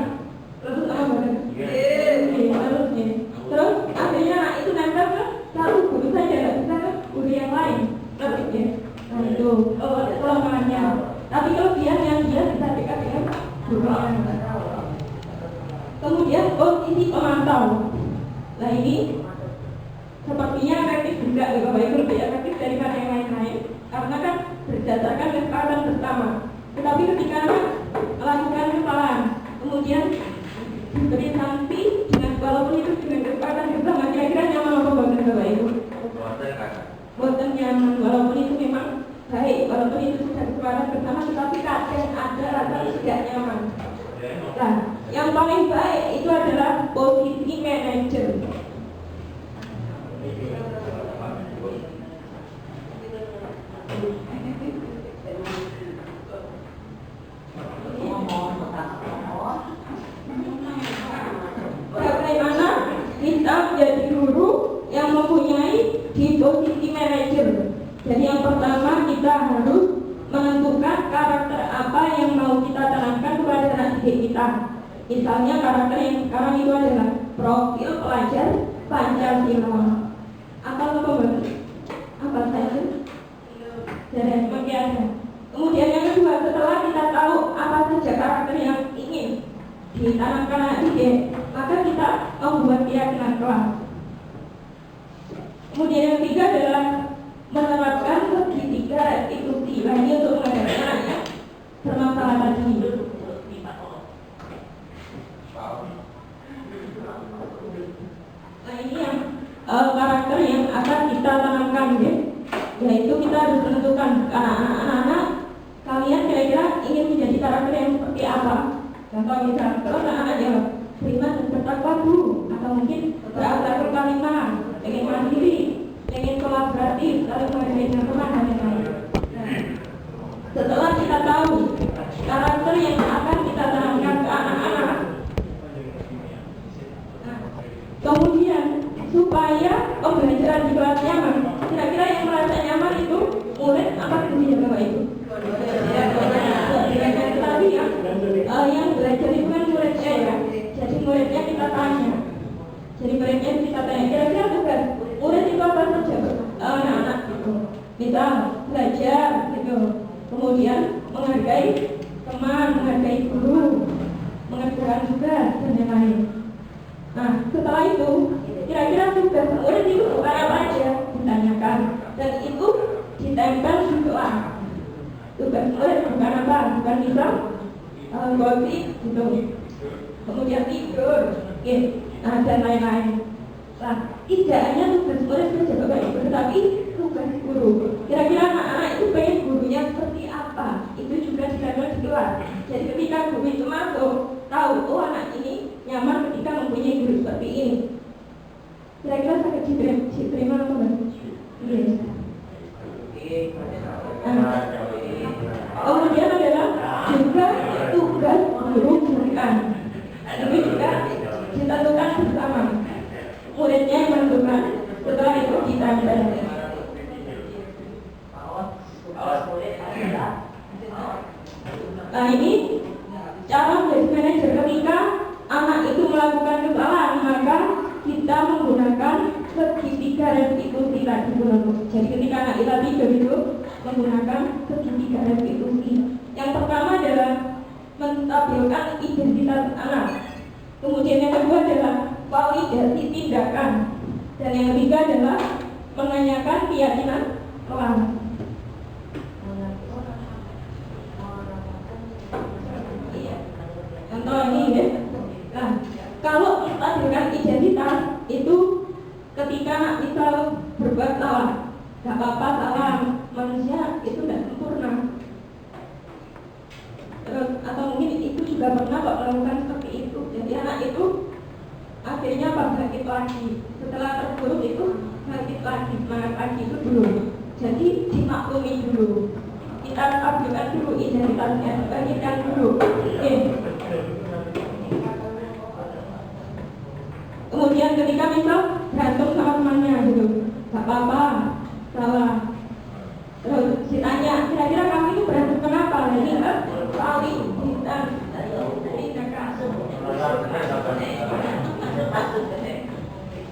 Speaker 2: Terus apa benar? Terus nih, terus akhirnya anak itu nempel ke satu guru saja, tidak bisa ke guru yang lain. Terus ya, nah itu kelemahannya. Tapi kelebihan yang dia bisa dekat dengan gurunya. Kemudian posisi pemantau. Nah ini sepertinya efektif juga, Bapak Ibu, lebih efektif daripada yang lain-lain karena kan berdasarkan kesepakatan bersama. Tetapi ketika melakukan kesalahan, kemudian diberi sanksi dengan walaupun itu dengan kesepakatan bersama, kira-kira nyaman apa buatan Bapak Ibu? Buatan nyaman, walaupun itu memang baik, walaupun itu sudah kesepakatan bersama, tetapi kadang ada rasa tidak nyaman. Nah, yang paling baik itu adalah posisi manajer. Bagaimana kita menjadi guru yang mempunyai di posisi manajer? Jadi yang pertama kita harus menentukan karakter apa yang mau kita tanamkan kepada anak didik kita. Misalnya karakter yang sekarang itu adalah profil pelajar Pancasila. Apa saja? Dari ada. Kemudian yang kedua, setelah kita tahu apa saja karakter yang ingin ditanamkan anak didik, maka kita membuat keyakinan kelas. Kemudian yang ketiga adalah menerapkan segitiga ikuti lagi untuk menghadapi anaknya bermasalah tadi. Nah ini yang karakter yang akan kita tanamkan, ya. Yaitu kita harus menentukan anak-anak kalian kira-kira ingin menjadi karakter yang seperti apa. Contoh misalnya kalau anak-anak jawab beriman dan bertakwa dulu, atau mungkin berakhlakul karimah, ingin mandiri, ingin kolaboratif, saling menghargai teman dan lain-lain. Nah, setelah kita tahu karakter yang akan kita tanamkan ke anak-anak, nah, kemudian supaya pembelajaran di kelas nyaman, kira-kira yang merasa nyaman itu murid apa gurunya Bapak Ibu? Tetapi yang belajar itu kan muridnya, ya. Jadi muridnya kita tanya. Kira-kira tugas murid itu apa saja? Anak-anak gitu. Misal belajar gitu. Kemudian menghargai teman, menghargai guru, mengerjakan tugas dan lain-lain. Nah, setelah itu kira-kira tugas murid itu apa aja ditanyakan, dan itu ditempel di kelas. Tugas murid bukan apa, bukan misal gosip gitu, kemudian tidur, nah dan lain-lain. Nah, tidak hanya tugas murid saja Bapak Ibu, tetapi tugas guru. Kira-kira anak-anak itu pengen gurunya seperti apa, itu juga ditempel di kelas. Jadi ketika guru itu masuk, tahu oh anak ini nyaman ketika mempunyai guru seperti ini. Kira-kira sangat diterima apa enggak? Iya. Kemudian adalah juga tugas guru bukan. Ini juga ditentukan bersama. Muridnya yang menentukan, setelah itu ditempel. Nah ini cara menjadi manajer ketika anak itu melakukan kesalahan, maka kita menggunakan segitiga restitusi tadi. Jadi ketika anak kita tidur itu menggunakan segitiga restitusi. Yang pertama adalah menstabilkan identitas anak. Kemudian yang kedua adalah validasi tindakan. Dan yang ketiga adalah menanyakan keyakinan kelas. Contoh ini ya. Nah, kalau menstabilkan identitas itu ketika anak kita berbuat salah, gak apa-apa salah, manusia itu tidak sempurna. Terus atau mungkin itu juga pernah kok melakukan seperti itu. Jadi anak itu akhirnya bangkit lagi. Setelah terburuk itu bangkit lagi, semangat lagi itu dulu. Jadi dimaklumi dulu. Kita stabilkan dulu identitasnya, bangkitkan dulu. ketika misal berantem sama temannya gitu, gak apa-apa, salah. Terus ditanya, kira-kira kamu itu berantem kenapa? Ini kan paling kita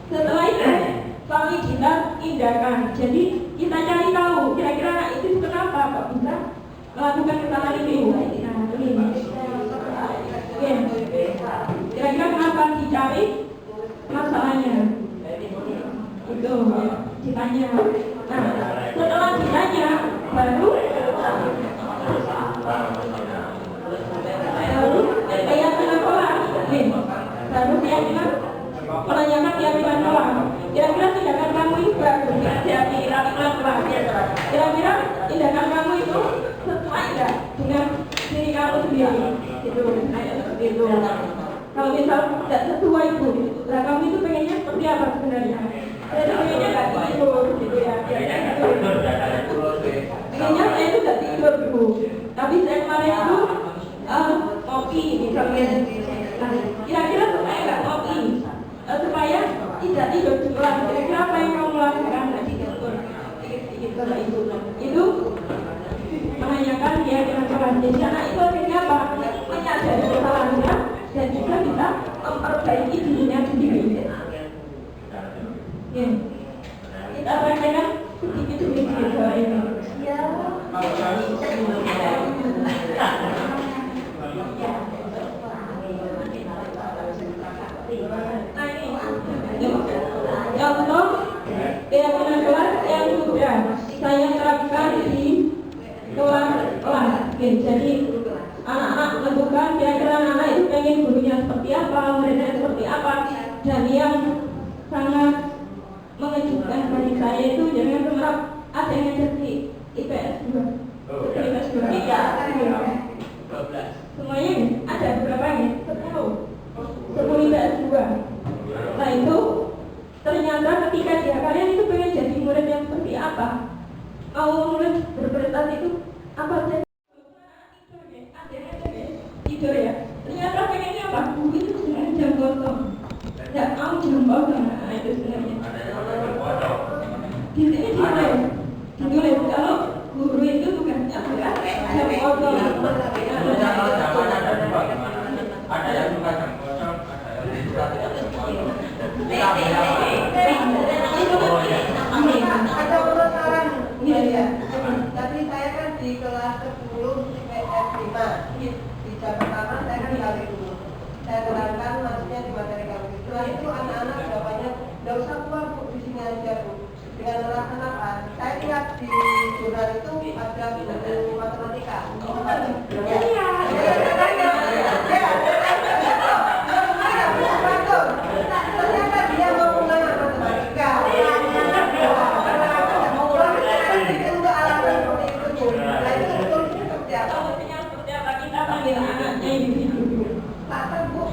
Speaker 2: setelah itu paling kita tindakan. Jadi kita cari tahu kira-kira anak itu kenapa kok bisa melakukan kesalahan itu. Nah, ini. Oke. Kira-kira kenapa dicari masalahnya? Itu ditanya. Nah, setelah ditanya baru keyakinan orang. Baru keyakinan menanyakan keyakinan orang. Kira-kira tindakan kamu itu bagus jadi keyakinan orang. Kira-kira tindakan kamu itu sesuai enggak dengan diri kamu sendiri? Itu seperti itu. Kalau misal tidak sesuai itu, lah kamu itu pengennya seperti apa sebenarnya? Jadi pengennya nggak tidur gitu ya. Pengennya saya itu nggak tidur dulu. Tapi saya kemarin itu kopi misalnya. Nah, kira-kira supaya nggak kopi, supaya tidak tidur jelas. Kira-kira apa yang kamu lakukan nggak tidur? Itu menanyakan keyakinan orang. Jadi anak itu akhirnya apa? Menyadari kesalahannya dan juga bisa memperbaiki dirinya sendiri. Ya. Kita praktekkan sedikit demi sedikit ini. Ya. Contoh keyakinan kelas yang sudah saya terapkan di kelas. Jadi anak-anak menentukan kira-kira anak itu pengen gurunya seperti apa, muridnya seperti apa. Dan yang sangat mengejutkan bagi saya itu jangan berharap ada yang jadi IPS 2. IPS 2 semuanya ada berapa ini? 10 IPS 2. Nah itu ternyata ketika kalian itu pengen jadi murid yang seperti apa, mau murid berprestasi itu apa saja tidur ya. Ternyata pengennya apa? Guru itu sebenarnya jam kosong. Tidak mau jam kosong. Nah itu sebenarnya. Di sini ditulis kalau guru itu tugasnya bukan jam kosong.
Speaker 5: Ada yang buka jam kosong, ada yang buka tidak jam kosong.
Speaker 1: Ada urusan ya. Tapi saya kan di kelas 10 IPS 5. Di jam pertama saya kan kali dulu. Saya terangkan maksudnya di materi kami. Setelah itu anak-anak jawabannya nggak usah keluar Bu, di sini aja Bu. Dengan alasan apa? Saya lihat di jurnal itu ada buku matematika. Ternyata dia mau mengenal matematika. Untuk alasan seperti itu Bu. Nah itu solusinya seperti apa?
Speaker 2: Solusinya seperti apa? Kita panggil anaknya di situ.
Speaker 1: Takkan Bu.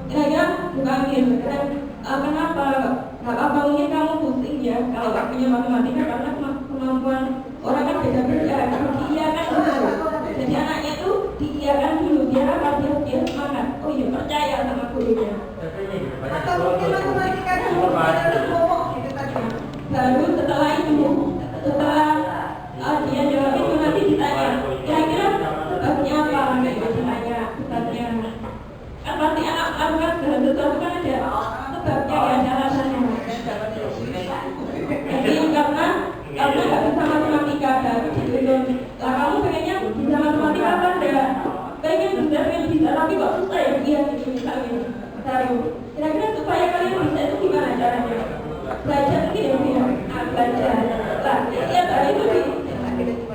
Speaker 2: Kira-kira bukan kenapa? Gak apa mungkin kamu pusing ya kalau gak punya matematika karena kemampuan orang kan beda-beda. Diiakan dulu. Jadi anaknya tuh diiakan dulu biar apa? Biar semangat. Oh iya percaya sama gurunya.
Speaker 1: Atau mungkin matematikanya bukan ngomong gitu tadi.
Speaker 2: Baru setelah itu, setelah dia jawab itu nanti ditanya, kira-kira sebabnya apa? Ditanya sebabnya. Kan pasti anak melakukan segala sesuatu kan ada sebabnya, ya ada alasannya. Jadi karena nggak bisa matematika baru dituntut. Lah kamu pengennya bisa matematika apa enggak? Pengen bisa tapi kok susah ya? Iya gitu misalnya. Baru kira-kira supaya kalian bisa itu gimana caranya? Belajar gitu ya, belajar. Lah tiap hari itu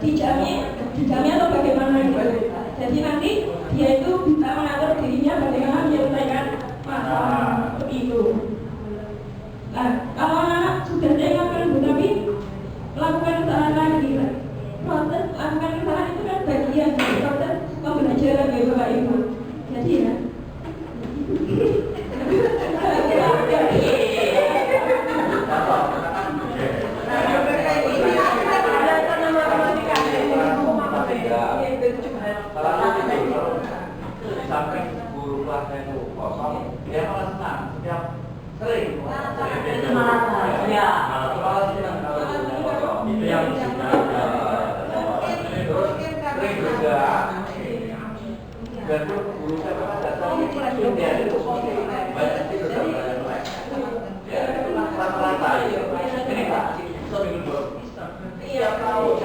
Speaker 2: dijamnya atau bagaimana gitu. Jadi nanti dia itu bisa mengatur dirinya bagaimana menyelesaikan masalah seperti itu. Nah, kalau anak sudah saya ingatkan tapi melakukan kesalahan lagi, proses melakukan kesalahan itu kan bagian dari proses pembelajaran ya Bapak Ibu. Jadi ya.
Speaker 5: Sampai guru kelasnya itu kosong, dia malah dan guru saya pernah datang dia itu banyak sih ya rata-rata ini Pak seminggu dua
Speaker 1: Iya, tahu.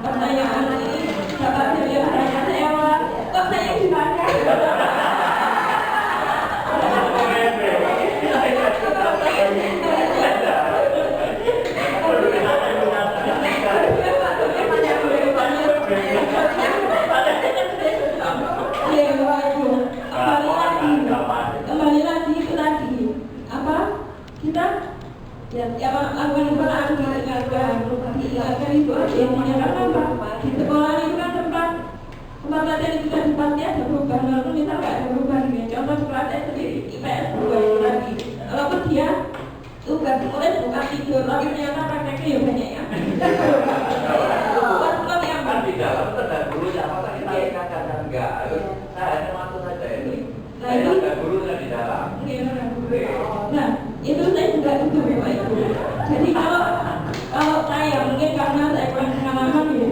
Speaker 2: Pertanyaan ini dapat saya kok saya ditanya? Kembali lagi itu tadi apa kita ya lakukan diingatkan itu intinya karena apa di sekolah itu kan tempat latihan itu kan tempatnya ada perubahan walaupun misal nggak ada perubahan ya contoh sekolah saya sendiri IPS 2 itu lagi walaupun dia tugas mulai bukan tidur tapi ternyata prakteknya ya banyak ya buat yang
Speaker 5: kan di dalam ada gurunya masa kita kadang enggak saya hanya masuk saja ini ada gurunya di dalam
Speaker 2: nah itu saya juga itu Bapak Ibu jadi kalau saya mungkin karena saya kurang pengalaman ya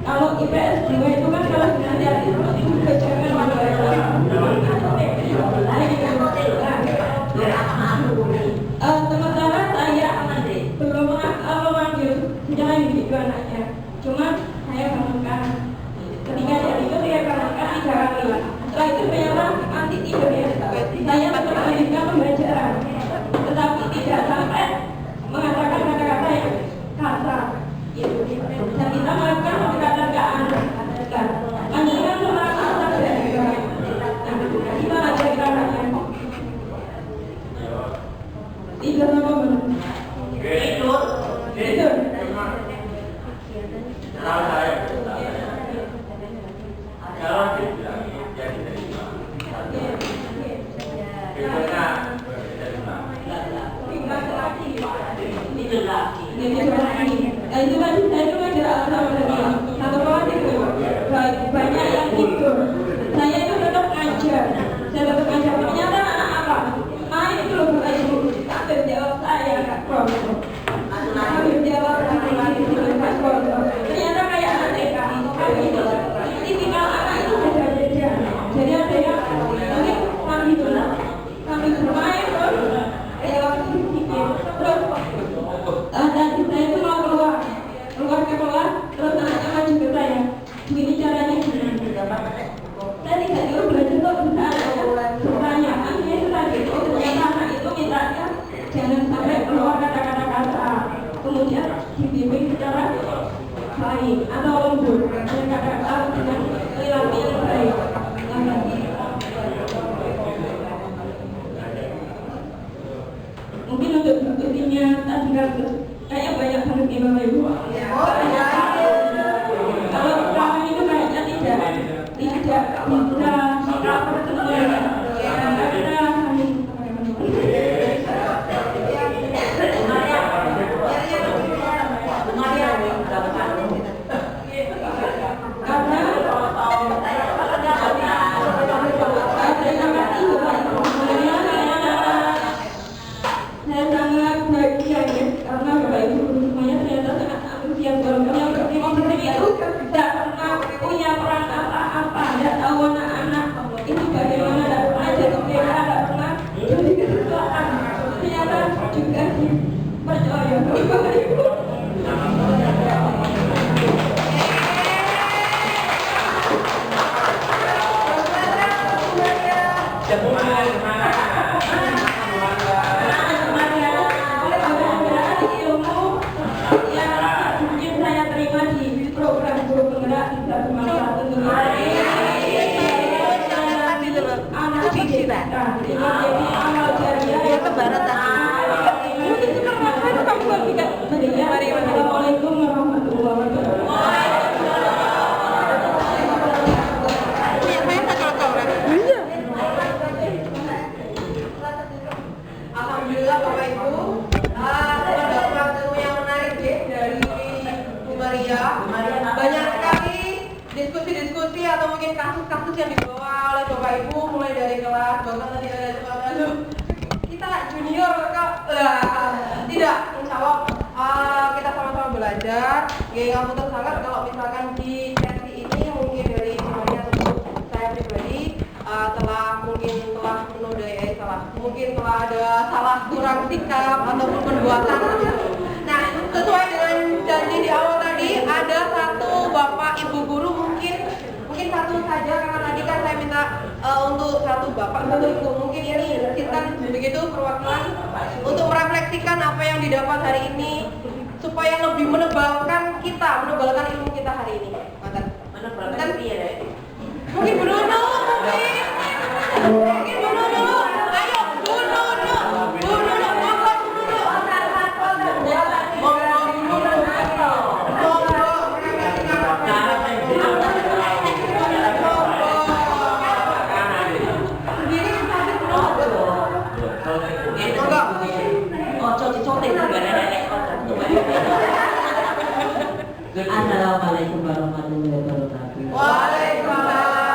Speaker 2: kalau IPS 2 itu kan kalau nanti itu juga jangan sementara saya belum memanggil secara individu anaknya cuma saya bangunkan ketika dari itu saya bangunkan 3 kali setelah itu ternyata anti tidur ya saya tetap melanjutkan pembelajaran tetapi tidak sampai mengatakan kata-kata yang kasar gitu. Dan kita melakukan pendekatan ke anak panjenengan sama kasar dari kita aja caranya tidur apa benar tidur
Speaker 5: kalau saya kalau dibilang jadi dari
Speaker 2: itu kan tidak sama dengan satu kawan itu banyak yang tidur saya itu tetap ngajar ternyata anak apa main itu loh Bapak Ibu sambil jawab saya nggak problem sambil jawab ternyata kayak anak TK kami itu tipikal anak itu beda-beda jadi ada yang mungkin kami bermain terus ada waktu dipikir terus dan saya itu mau keluar ke kelas terus anaknya maju ke saya begini caranya saya tidak dulu belajar kok bisa pertanyaannya itu tadi ternyata anak itu mintanya jangan sampai keluar kata-kata kasar kemudian dibimbing secara baik atau lembut dengan kata-kata dengan perilaku yang baik mungkin untuk buktinya tadi kan kayaknya banyak banget nih Bapak Ibu kalau kami itu kayaknya tidak bisa pertemuan karena kami saya sangat bahagia ya karena Bapak Ibu semuanya ternyata sangat antusias walaupun yang berpikir itu tidak pernah punya peran apa-apa tidak tahu anak-anak itu bagaimana tidak pernah jadi PK tidak pernah jadi kesesuaian ternyata juga dipercaya Bapak Ibu Assalamualaikum warahmatullahi
Speaker 1: Alhamdulillah Bapak Ibu terdapat ilmu yang menarik dari Bu Maria. Banyak sekali diskusi-diskusi atau mungkin kasus-kasus yang dibawa oleh Bapak Ibu mulai dari kelas bahkan tadi ada lalu kita junior kok tidak insya Allah kita sama-sama belajar ngapunten sangat kalau misalkan di sesi ini mungkin dari semuanya saya pribadi mungkin telah ada salah kurang sikap ataupun perbuatan. Nah, sesuai dengan janji di awal tadi, ada satu bapak ibu guru mungkin satu saja, karena tadi kan saya minta untuk satu bapak satu ibu, mungkin ini kita begitu perwakilan untuk merefleksikan apa yang didapat hari ini supaya lebih menebalkan ilmu kita hari ini. Menebalkan ya. Mungkin Bu Nunu, mungkin Bu Nunu. Ayo Bu Nunu, Bu Nunu, monggo Bu Nunu. Monggo Bu Nunu.
Speaker 6: Assalamualaikum warahmatullahi wabarakatuh.
Speaker 1: Waalaikumsalam.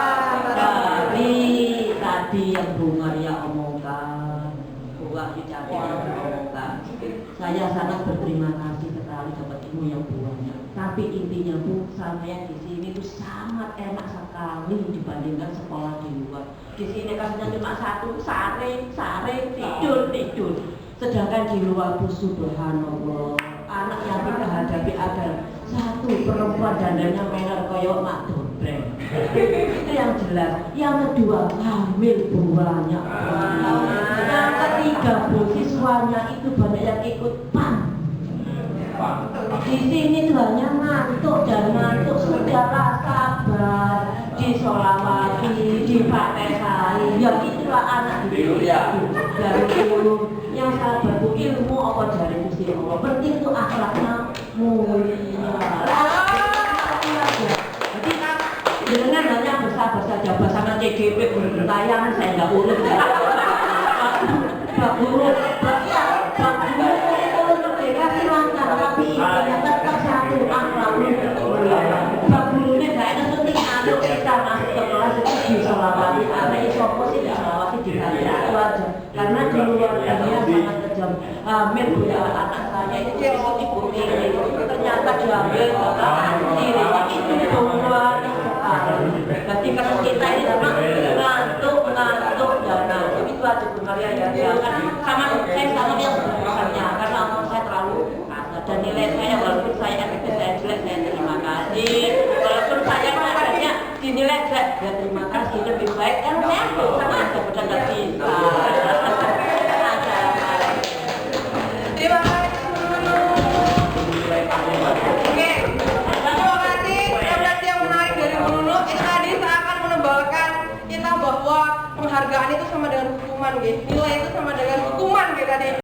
Speaker 6: Tadi yang Bu Maria omongkan, Bu Wahyu Capi omongkan, saya sangat berterima kasih sekali dapat ilmu yang banyak. Tapi intinya Bu, saya di sini tuh sangat enak sekali dibandingkan sekolah di luar. Di sini kasihnya cuma satu, sare, tidur. Sedangkan di luar Bu, subhanallah, anak yang kita hadapi ada satu perempuan dandanya merah koyok mak dobreng. Itu yang jelas. Yang kedua, hamil banyak. Yang ketiga, Bu, siswanya itu banyak yang ikut PAN. Di sini tuh hanya ngantuk dan ngantuk. Sudahlah, sabar, disolawati, difatihai. Ya itulah anak dari dulu yang sabar. Bu, ilmu apa dari Gusti Allah. Penting tuh akhlaknya mulia. Jadi dengan hanya bersabar saja bersama CGP bertayangan saya nggak urut. Pak Guru, silakan, tapi ternyata tetap satu akhlak mulia. Pak Gurunya nggak ada penting aduk kita masuk ke kelas itu disolawati. Karena isopo sih disolawati di hati itu aja. Karena di luar dunia sangat kejam. Hamil punya anak saya itu ibu ini ternyata diambil bapak sendiri itu banyak sekali. Jadi kalau kita ini memang ngantuk itu aja Bu Maria ya. Jangan sama saya sama yang sebesarnya karena omong saya terlalu kasar dan nilai saya walaupun saya efektif saya jelek saya terima kasih. Walaupun saya adanya dinilai jelek ya terima kasih, lebih baik kan saya tuh sama aja udah nggak bisa.
Speaker 1: Terima kasih. Oke, terima kasih. Refleksi yang menarik dari Bu Nunu. Tadi saya akan menebalkan kita bahwa penghargaan itu sama dengan hukuman, nilai itu sama dengan hukuman tadi.